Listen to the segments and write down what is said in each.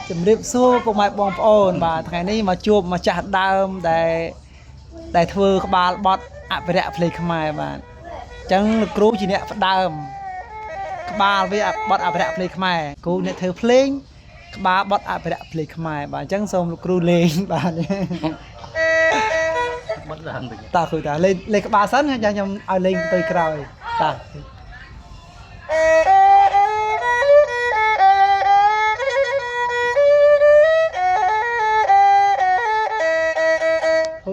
ជំរាបសួរពុកម៉ែបងប្អូនបាទថ្ងៃនេះមកជួបម្ចាស់ដើមដែលធ្វើក្បាលបត់អភិរក្សភ្លេងខ្មែរបាទអញ្ចឹងលោកគ្រូជាអ្នកផ្ដើមក្បាលវាបត់អភិរក្សភ្លេងខ្មែរគ្រូអ្នកធ្វើភ្លេងក្បាលបត់អភិរក្សភ្លេងខ្មែរបាទអញ្ចឹងសូមលោកគ្រូលេងបាទបត់ឡើងវិញតាគ្រូតាលេងក្បាលសិនខ្ញុំឲ្យលេងទៅក្រោយតា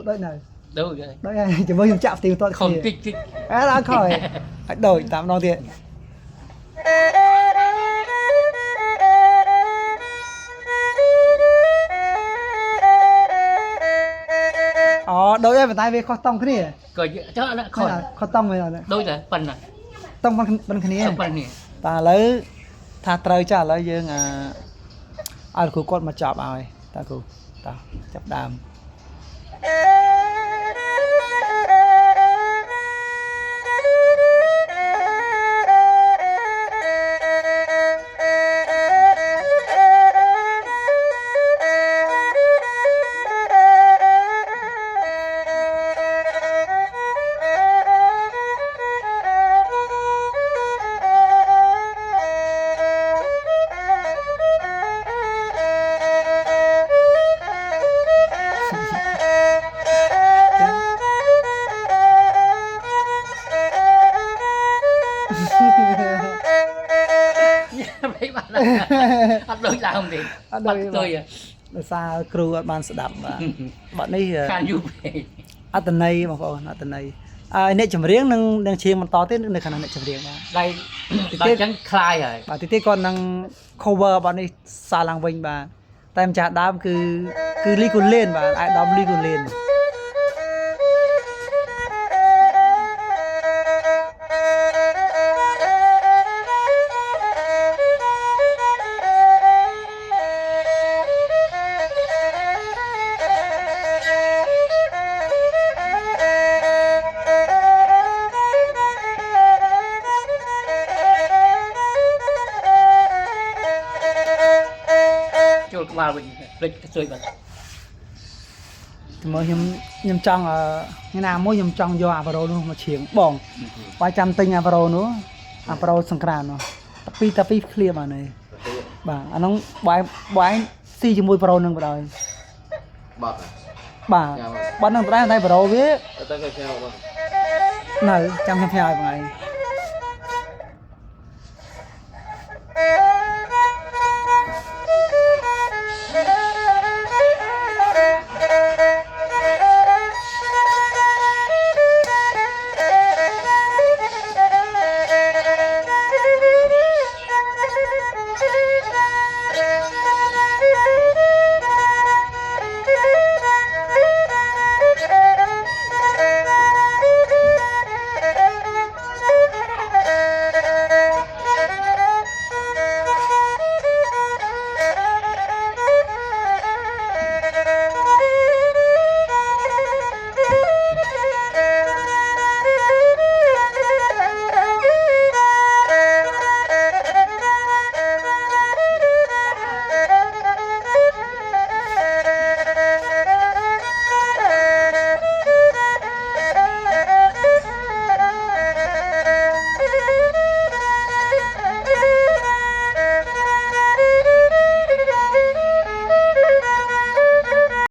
ដូចនៅដូចហើយជាមួយខ្ញុំចាក់ផ្ទៃបន្ទាត់ខំតិចអើដល់ខ້ອຍឲ្យដូចតាមម្ដងទៀតអូដូចហើយប៉ុន្តែវាខុសតង់គ្នាក៏ចុះខុសតង់មែនអត់ដូចតែប៉ុណ្ណាតង់ប៉ុនគ្នាប៉ុណ្នេះតាឥឡូវថាត្រូវចាឥឡូវយើងឲ្យគ្រូគាត់មកចាប់ឲ្យតាគ្រូតាចាប់ដើមអត់ដូចដើមទេអត់ដូចដោយសារគ្រូអត់បានស្ដាប់បាទបាត់នេះខានយូរពេកអត្តន័យបងប្អូនអត្តន័យអ្នកចម្រៀងនឹងឈៀងបន្តទៀតនៅខាងអ្នកចម្រៀងបាទដៃបាទអញ្ចឹងคลายហើយបាទទីគាត់នឹង cover បាត់នេះសារឡើងវិញបាទតែម្ចាស់ដើមគឺលីកូលេនបាទអាយដាមលីកូលេនចូលក្បាលវិញភ្លេចកស៊ុយបាត់តែមកខ្ញុំចង់ថ្ងៃណាមួយខ្ញុំចង់យកអាប្រូនោះមកឈៀងបងបើចាំទិញអាប្រូនោះអាប្រូសង្ក្រាននោះតាពីឃ្លៀបអានេះបាទអានោះបាយស៊ីជាមួយប្រូនឹងបណ្ដោយបាទនឹងបណ្ដោយតែប្រូវាទៅគេផ្ញើបងនៅចាំខ្ញុំផ្ញើឲ្យបងឯង